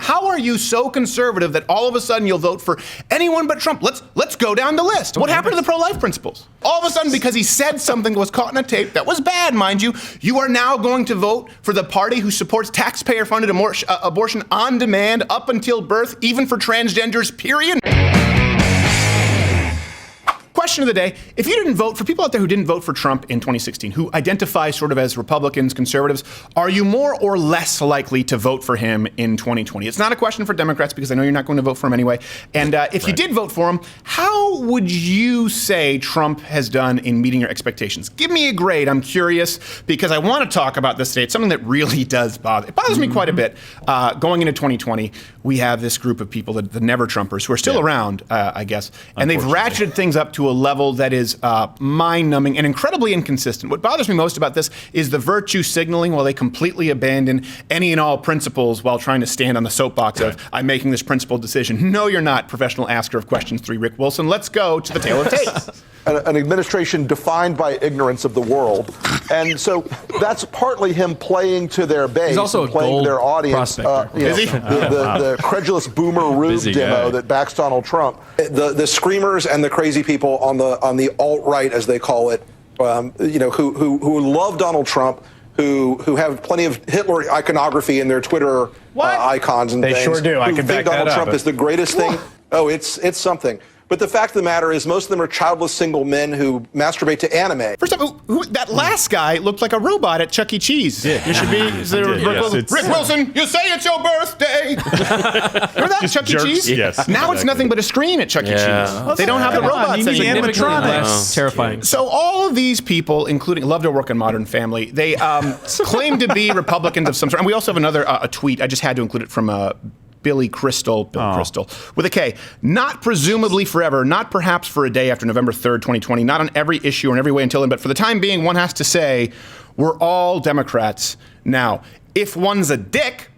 How are you so conservative that all of a sudden you'll vote for anyone but Trump? Let's go down the list. What happened to the pro-life principles? All of a sudden, because he said something that was caught in a tape that was bad, mind you, you are now going to vote for the party who supports taxpayer-funded abortion on demand up until birth, even for transgenders, period. Question of the day, if you didn't vote, for people out there who didn't vote for Trump in 2016, who identify sort of as Republicans, conservatives, are you more or less likely to vote for him in 2020? It's not a question for Democrats because I know you're not going to vote for him anyway. And if you did vote for him, how would you say Trump has done in meeting your expectations? Give me a grade. I'm curious because I want to talk about this today. It's something that really does bother. It bothers me quite a bit. Going into 2020, we have this group of people, the Never Trumpers, who are still around, I guess, and they've ratcheted things up to a level that is mind-numbing and incredibly inconsistent. What bothers me most about this is the virtue signaling while they completely abandon any and all principles while trying to stand on the soapbox of, I'm making this principled decision. No, you're not, professional asker of questions 3, Rick Wilson. Let's go to the tale of tape. An administration defined by ignorance of the world. And so that's partly him playing to their base. He's also and playing to their audience. Is he? The credulous boomer Rube demo that backs Donald Trump. The screamers and the crazy people on the alt-right, as they call it, who love Donald Trump, who have plenty of Hitler iconography in their Twitter icons and things. They sure do. I can back that up. Donald Trump is the greatest thing. Oh, it's something. But the fact of the matter is most of them are childless single men who masterate to anime. First off, that last guy looked like a robot at Chuck E. Cheese. Yeah. You should be Rick Wilson, you say it's your birthday. Remember that, Chuck E. Cheese? Yes. Now it's nothing but a screen at Chuck E. Cheese. They don't have the robots anymore. Animatronics. Terrifying. So all of these people, including love to work on Modern Family, they claim to be Republicans of some sort. And we also have another a tweet. I just had to include it from Bill Crystal, with a K. Not presumably forever, not perhaps for a day after November 3rd, 2020, not on every issue or in every way until then, but for the time being, one has to say, we're all Democrats now. If one's a dick,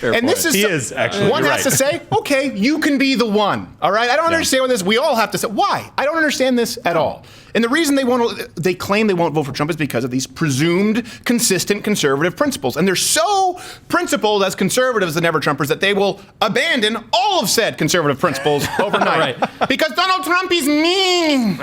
and this is actually one has to say, okay, you can be the one. All right, I don't understand what this. We all have to say why. I don't understand this at all. And the reason they claim they won't vote for Trump is because of these presumed consistent conservative principles. And they're so principled as conservatives, the Never Trumpers, that they will abandon all of said conservative principles overnight. Because Donald Trump is mean.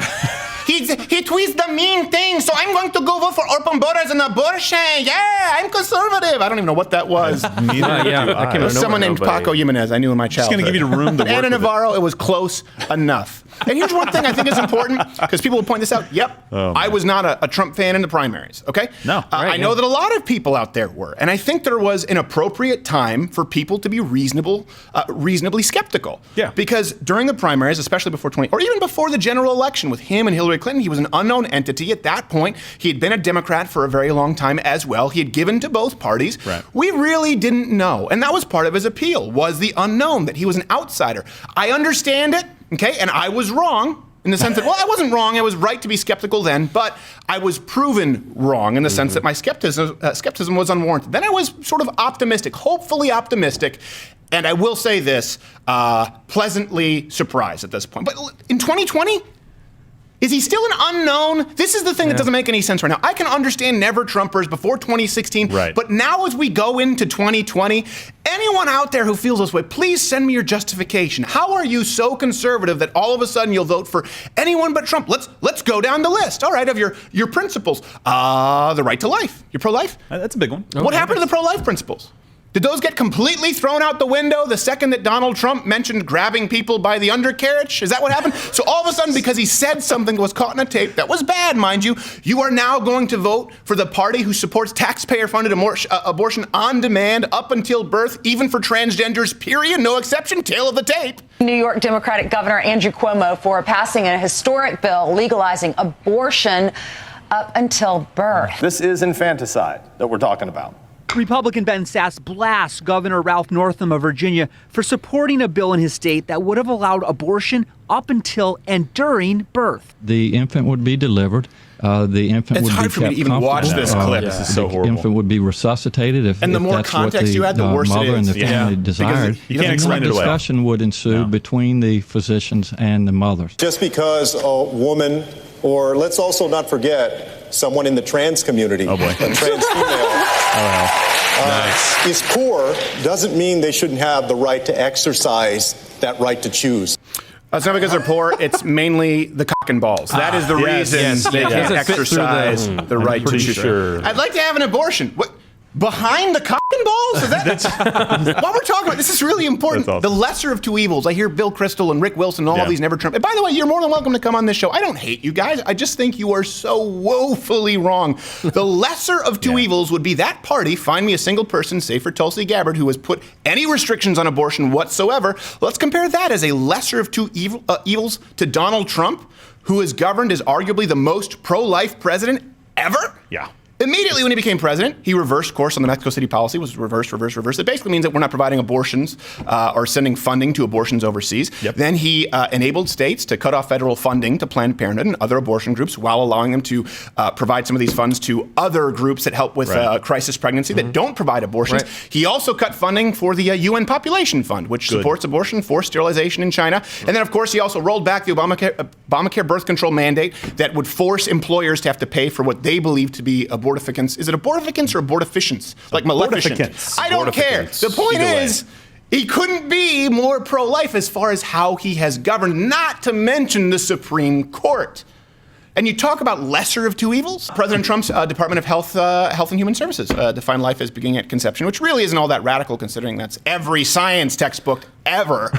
He tweets the mean thing, so I'm going to go vote for open borders and abortion. Yeah, I'm conservative. I don't even know what that was. It was someone named Paco Jimenez. I knew in my childhood. Just going to give you the room to work Anna Navarro, it was close enough. And here's one thing I think is important, because people will point this out. Yep, I was not a Trump fan in the primaries, okay? No. I know that a lot of people out there were. And I think there was an appropriate time for people to be reasonably skeptical. Yeah. Because during the primaries, especially before or even before the general election with him and Hillary Clinton, he was an unknown entity. At that point, he had been a Democrat for a very long time as well. He had given to both parties. Right. We really didn't know. And that was part of his appeal, was the unknown, that he was an outsider. I understand it, okay? And I was wrong in the sense that, well, I wasn't wrong. I was right to be skeptical then, but I was proven wrong in the sense that my skepticism was unwarranted. Then I was sort of optimistic, hopefully optimistic. And I will say this, pleasantly surprised at this point. But in 2020, is he still an unknown? This is the thing that doesn't make any sense right now. I can understand Never Trumpers before 2016, but now as we go into 2020, anyone out there who feels this way, please send me your justification. How are you so conservative that all of a sudden you'll vote for anyone but Trump? Let's go down the list, all right, of your principles. The right to life. You're pro-life? That's a big one. What happened to the pro-life principles? Did those get completely thrown out the window the second that Donald Trump mentioned grabbing people by the undercarriage? Is that what happened? So all of a sudden, because he said something that was caught in a tape that was bad, mind you, you are now going to vote for the party who supports taxpayer-funded abortion on demand up until birth, even for transgenders, period, no exception, tail of the tape. New York Democratic Governor Andrew Cuomo for passing a historic bill legalizing abortion up until birth. This is infanticide that we're talking about. Republican Ben Sasse blasts Governor Ralph Northam of Virginia for supporting a bill in his state that would have allowed abortion up until and during birth. The infant would be delivered. The infant would be kept comfortable. It's hard for me to even watch this clip. This is so horrible. The infant would be resuscitated if the more that's context what you add, the worse it mother is. and the family desired. You can't explain it away. Discussion would ensue between the physicians and the mothers. Just because a woman, or let's also not forget, someone in the trans community, a trans female, is poor doesn't mean they shouldn't have the right to exercise that right to choose. It's not because they're poor. It's mainly the cock and balls. That is the reason they can't exercise the right to choose. Sure. I'd like to have an abortion. What? Behind the cock and balls? Is that what we're talking about? This is really important. Awesome. The lesser of two evils. I hear Bill Kristol and Rick Wilson and all these never Trump. And by the way, you're more than welcome to come on this show. I don't hate you guys. I just think you are so woefully wrong. The lesser of two evils would be that party, find me a single person, say for Tulsi Gabbard, who has put any restrictions on abortion whatsoever. Let's compare that as a lesser of two evils to Donald Trump, who has governed as arguably the most pro-life president ever. Yeah. Immediately when he became president, he reversed course on the Mexico City policy, was reverse. It basically means that we're not providing abortions or sending funding to abortions overseas. Yep. Then he enabled states to cut off federal funding to Planned Parenthood and other abortion groups while allowing them to provide some of these funds to other groups that help with crisis pregnancy that don't provide abortions. Right. He also cut funding for the UN Population Fund, which supports abortion, forced sterilization in China. And then, of course, he also rolled back the Obamacare birth control mandate that would force employers to have to pay for what they believe to be abortificants. Is it abortificants or abortificants? Like Maleficent? I don't care. The point is, he couldn't be more pro-life as far as how he has governed, not to mention the Supreme Court. And you talk about lesser of two evils. President Trump's Department of Health and Human Services defined life as beginning at conception, which really isn't all that radical considering that's every science textbook ever.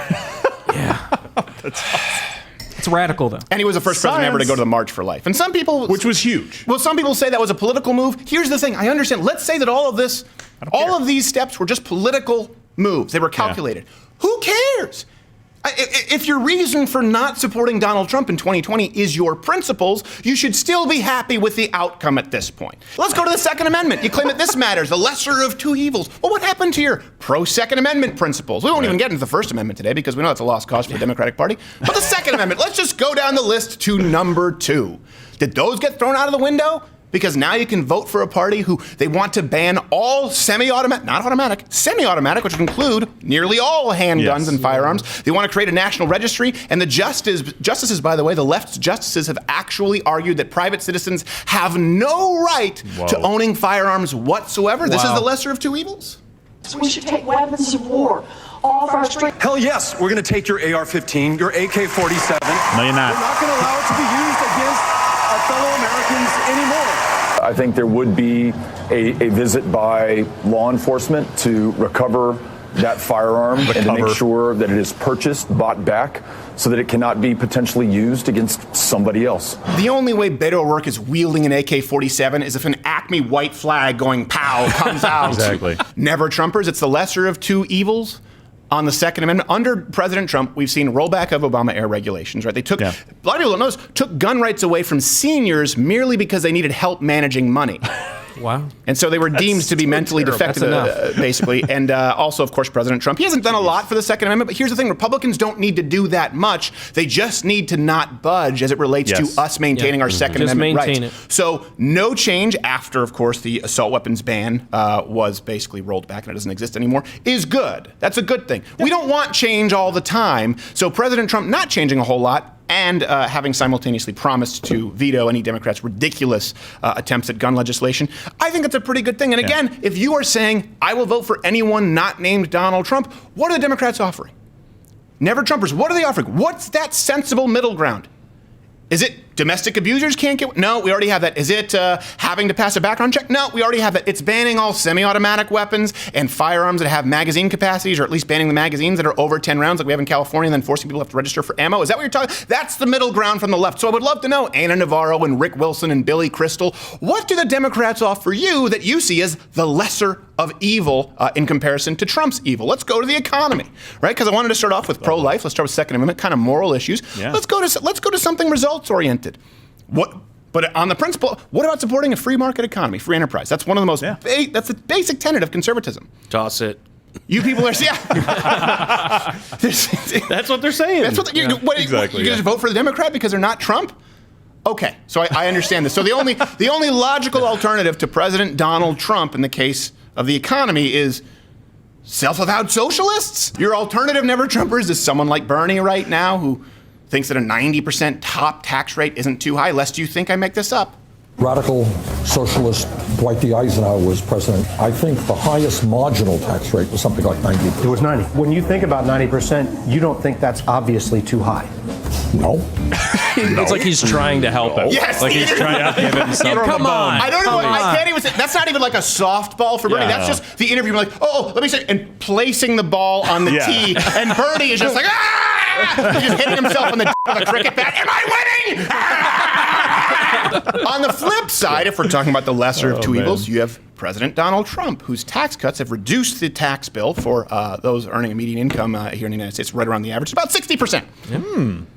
Yeah. That's awesome. It's radical, though. And he was the first president ever to go to the March for Life. And some people... Which was huge. Well, some people say that was a political move. Here's the thing. I understand. Let's say that all of these steps were just political moves. They were calculated. Who cares? If your reason for not supporting Donald Trump in 2020 is your principles, you should still be happy with the outcome at this point. Let's go to the Second Amendment. You claim that this matters, the lesser of two evils. Well, what happened to your pro-Second Amendment principles? We won't even get into the First Amendment today because we know it's a lost cause for the Democratic Party. But the Second Amendment, let's just go down the list to number 2. Did those get thrown out of the window? Because now you can vote for a party who they want to ban all semi-automatic, not automatic, semi-automatic, which would include nearly all handguns and firearms. They want to create a national registry. And the justices, by the way, the left's justices have actually argued that private citizens have no right to owning firearms whatsoever. This is the lesser of two evils. We should take weapons of war off our streets. Hell yes, we're going to take your AR-15, your AK-47. No, you're not. We're not going to allow it to be used against our fellow Americans anymore. I think there would be a visit by law enforcement to recover that firearm and to make sure that it is purchased, bought back, so that it cannot be potentially used against somebody else. The only way Beto O'Rourke is wielding an AK-47 is if an Acme white flag going pow comes out. Exactly. Never Trumpers. It's the lesser of two evils. On the Second Amendment, under President Trump, we've seen rollback of Obama-era regulations, right? They took, a lot of people don't know this, took gun rights away from seniors merely because they needed help managing money. Wow. And so they were deemed to be mentally defective, basically. And also, of course, President Trump. He hasn't done a lot for the Second Amendment, but here's the thing. Republicans don't need to do that much. They just need to not budge as it relates to us maintaining our Second Amendment rights. So no change after, of course, the assault weapons ban was basically rolled back and it doesn't exist anymore, is good. That's a good thing. We don't want change all the time. So President Trump not changing a whole lot and having simultaneously promised to veto any Democrats' ridiculous attempts at gun legislation, I think that's a pretty good thing. And again, if you are saying, I will vote for anyone not named Donald Trump, what are the Democrats offering? Never Trumpers, what are they offering? What's that sensible middle ground? Is it domestic abusers can't get? No, we already have that. Is it having to pass a background check? No, we already have that. It's banning all semi-automatic weapons and firearms that have magazine capacities, or at least banning the magazines that are over 10 rounds like we have in California, and then forcing people to have to register for ammo. Is that what you're talking? That's the middle ground from the left. So I would love to know, Ana Navarro and Rick Wilson and Billy Kristol, what do the Democrats offer you that you see as the lesser of evil in comparison to Trump's evil? Let's go to the economy, right? Because I wanted to start off with pro-life. Let's start with Second Amendment, kind of moral issues. Let's go to something results-oriented. But on the principle, what about supporting a free market economy, free enterprise? That's one of the most, that's a basic tenet of conservatism. Toss it. You people are, That's what they're saying. That's what, you're going to vote for the Democrat because they're not Trump? Okay, so I understand this. So the only logical alternative to President Donald Trump in the case of the economy is self-avowed socialists? Your alternative never Trumpers is someone like Bernie right now who thinks that a 90% top tax rate isn't too high, lest you think I make this up. Radical socialist Dwight D. Eisenhower was president. I think the highest marginal tax rate was something like 90%. It was 90. When you think about 90%, you don't think that's obviously too high? No. It's like he's trying to help him. Yes, like he's trying to give him something. Come on. I don't know. I can't even say. That's not even like a softball for Bernie. That's just the interview. Like, let me say, and placing the ball on the tee, and Bernie is just like, he's just hitting himself on the with a cricket bat. Am I winning? On the flip side, if we're talking about the lesser of two evils, you have President Donald Trump, whose tax cuts have reduced the tax bill for those earning a median income here in the United States right around the average, about 60%.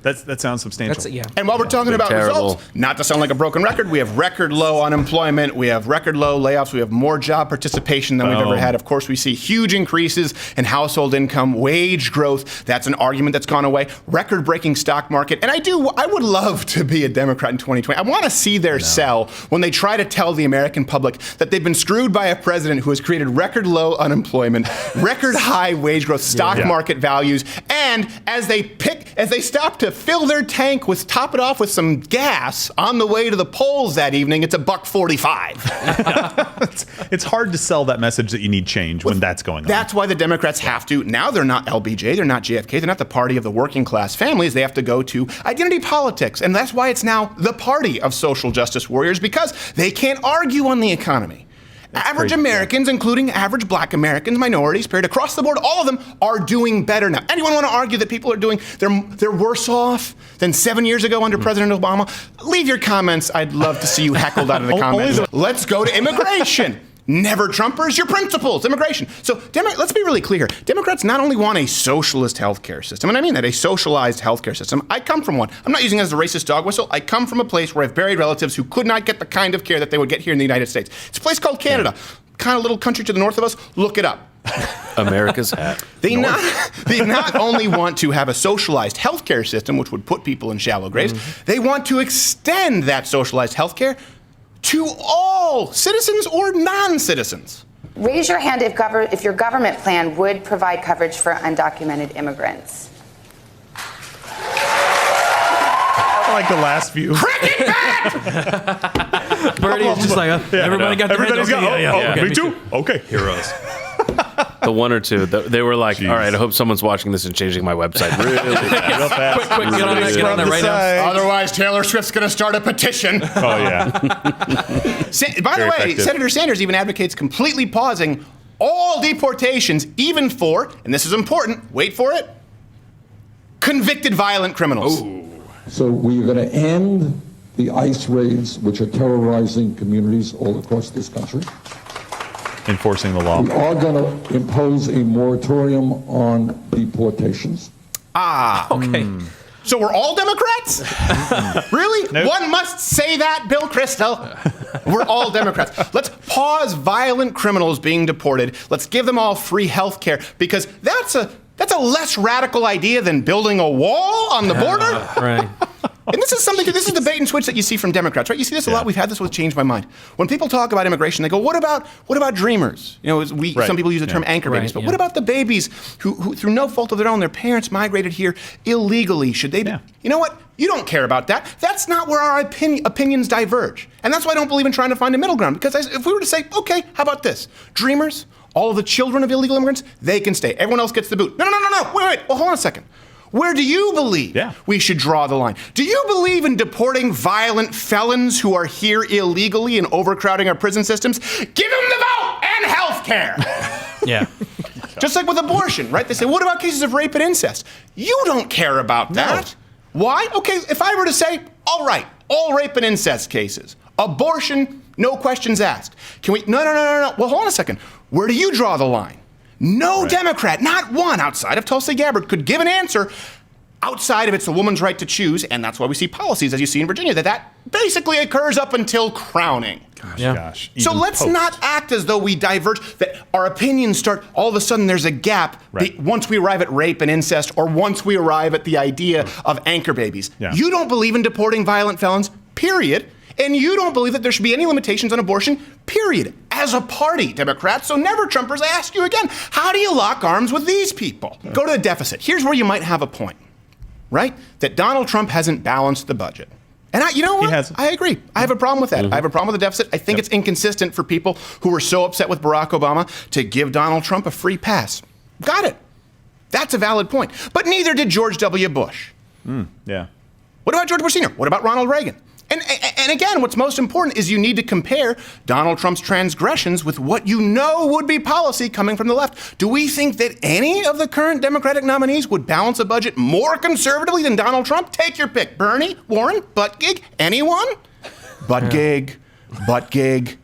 That sounds substantial. And while we're talking about results, not to sound like a broken record, we have record low unemployment, we have record low layoffs, we have more job participation than we've ever had. Of course, we see huge increases in household income, wage growth. That's an argument that's gone away. Record-breaking stock market. And I would love to be a Democrat in 2020. I want to see their sell when they try to tell the American public that they've been screwed by a president who has created record low unemployment, record high wage growth, stock market values, and as they stop to fill their tank top it off with some gas on the way to the polls that evening, it's $1.45. It's hard to sell that message that you need change when that's going on. That's why the Democrats have to. Now they're not LBJ, they're not JFK, they're not the party of the working class families. They have to go to identity politics, and that's why it's now the party of social justice warriors, because they can't argue on the economy. Average Americans, including average black Americans, minorities, period, across the board, all of them are doing better now. Anyone want to argue that people are they're worse off than 7 years ago under President Obama? Leave your comments. I'd love to see you heckled out of the comments. Let's go to immigration. Never Trumpers, your principles, immigration. So let's be really clear. Democrats not only want a socialist healthcare system, and I mean that, a socialized healthcare system. I come from one. I'm not using it as a racist dog whistle. I come from a place where I have buried relatives who could not get the kind of care that they would get here in the United States. It's a place called Canada, kind of little country to the north of us. Look it up. America's hat. They not only want to have a socialized healthcare system, which would put people in shallow graves, they want to extend that socialized healthcare to all citizens or non-citizens. Raise your hand if your government plan would provide coverage for undocumented immigrants. I like the last few. Cricket bat! Bernie's just like, everybody got Everybody's got, me too? Okay. Heroes. The one or two, they were like, all right, I hope someone's watching this and changing my website really fast. Quick, get on that right now. Otherwise, Taylor Swift's going to start a petition. Oh, yeah. By the way, Senator Sanders even advocates completely pausing all deportations, even for, and this is important, wait for it, convicted violent criminals. So we are going to end the ICE raids, which are terrorizing communities all across this country. Enforcing the law. We are going to impose a moratorium on deportations. Okay. So we're all Democrats? Really? Nope. One must say that, Bill Kristol. We're all Democrats. Let's pause violent criminals being deported. Let's give them all free health care, because that's a less radical idea than building a wall on the border. Right. And this is the bait and switch that you see from Democrats, right? You see this a lot. We've had this with Change My Mind. When people talk about immigration, they go, what about dreamers? You know, some people use the term anchor babies, but what about the babies who through no fault of their own, their parents migrated here illegally? Should they be? You know what? You don't care about that. That's not where our opinions diverge. And that's why I don't believe in trying to find a middle ground. Because if we were to say, okay, how about this? Dreamers, all of the children of illegal immigrants, they can stay. Everyone else gets the boot. No. Wait. Well, hold on a second. Where do you believe we should draw the line? Do you believe in deporting violent felons who are here illegally and overcrowding our prison systems? Give them the vote and health care. Just like with abortion, right? They say, what about cases of rape and incest? You don't care about that. Why? Okay, if I were to say, all right, all rape and incest cases, abortion, no questions asked. Can we? No. Well, hold on a second. Where do you draw the line? No Democrat, not one outside of Tulsi Gabbard, could give an answer outside of it's a woman's right to choose, and that's why we see policies, as you see in Virginia, that basically occurs up until crowning. Gosh. So let's not act as though we diverge, that our opinions start, all of a sudden there's a gap once we arrive at rape and incest, or once we arrive at the idea of anchor babies. You don't believe in deporting violent felons, period. And you don't believe that there should be any limitations on abortion, period. As a party, Democrats, so never Trumpers, I ask you again, how do you lock arms with these people? Go to the deficit. Here's where you might have a point, right? That Donald Trump hasn't balanced the budget. And you know what? I agree. I have a problem with that. Mm-hmm. I have a problem with the deficit. I think it's inconsistent for people who were so upset with Barack Obama to give Donald Trump a free pass. Got it. That's a valid point. But neither did George W. Bush. Yeah. What about George Bush Sr.? What about Ronald Reagan? And again, what's most important is you need to compare Donald Trump's transgressions with what you know would be policy coming from the left. Do we think that any of the current Democratic nominees would balance a budget more conservatively than Donald Trump? Take your pick. Bernie, Warren, Buttigieg, anyone? Buttigieg, Buttigieg,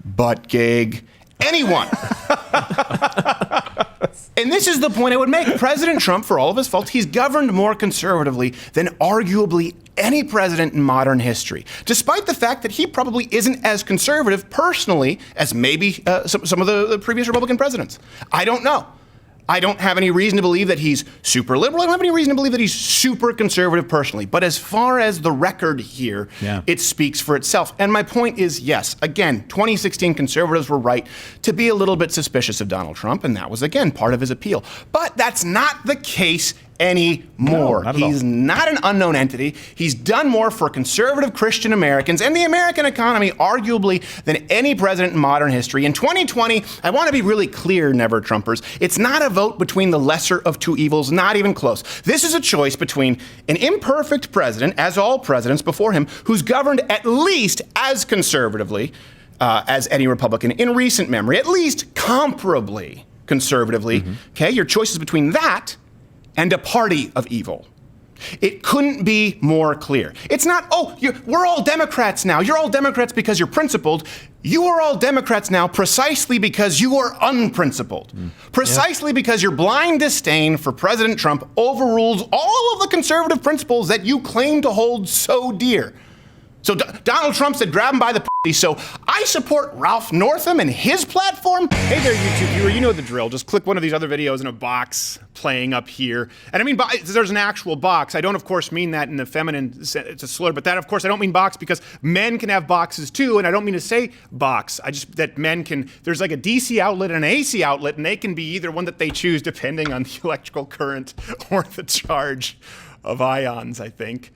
Buttigieg, anyone. And this is the point I would make. President Trump, for all of his faults, he's governed more conservatively than arguably any president in modern history, despite the fact that he probably isn't as conservative personally as maybe some of the previous Republican presidents. I don't know. I don't have any reason to believe that he's super liberal. I don't have any reason to believe that he's super conservative personally. But as far as the record here, it speaks for itself. And my point is, yes, again, 2016 conservatives were right to be a little bit suspicious of Donald Trump, and that was, again, part of his appeal. But that's not the case anymore. No, He's not an unknown entity. He's done more for conservative Christian Americans and the American economy, arguably, than any president in modern history. In 2020, I want to be really clear, Never Trumpers, it's not a vote between the lesser of two evils, not even close. This is a choice between an imperfect president, as all presidents before him, who's governed at least as conservatively as any Republican in recent memory, at least comparably conservatively. Okay, your choice is between that and a party of evil. It couldn't be more clear. It's not, we're all Democrats now. You're all Democrats because you're principled. You are all Democrats now precisely because you are unprincipled. Precisely because your blind disdain for President Trump overrules all of the conservative principles that you claim to hold so dear. So Donald Trump said, grab him by the pussy. So I support Ralph Northam and his platform. Hey there, YouTube viewer. You know the drill. Just click one of these other videos in a box playing up here. And I mean, there's an actual box. I don't, of course, mean that in the feminine, it's a slur. But that, of course, I don't mean box because men can have boxes too. And I don't mean to say box. I just, that men can, there's like a DC outlet and an AC outlet. And they can be either one that they choose depending on the electrical current or the charge of ions, I think.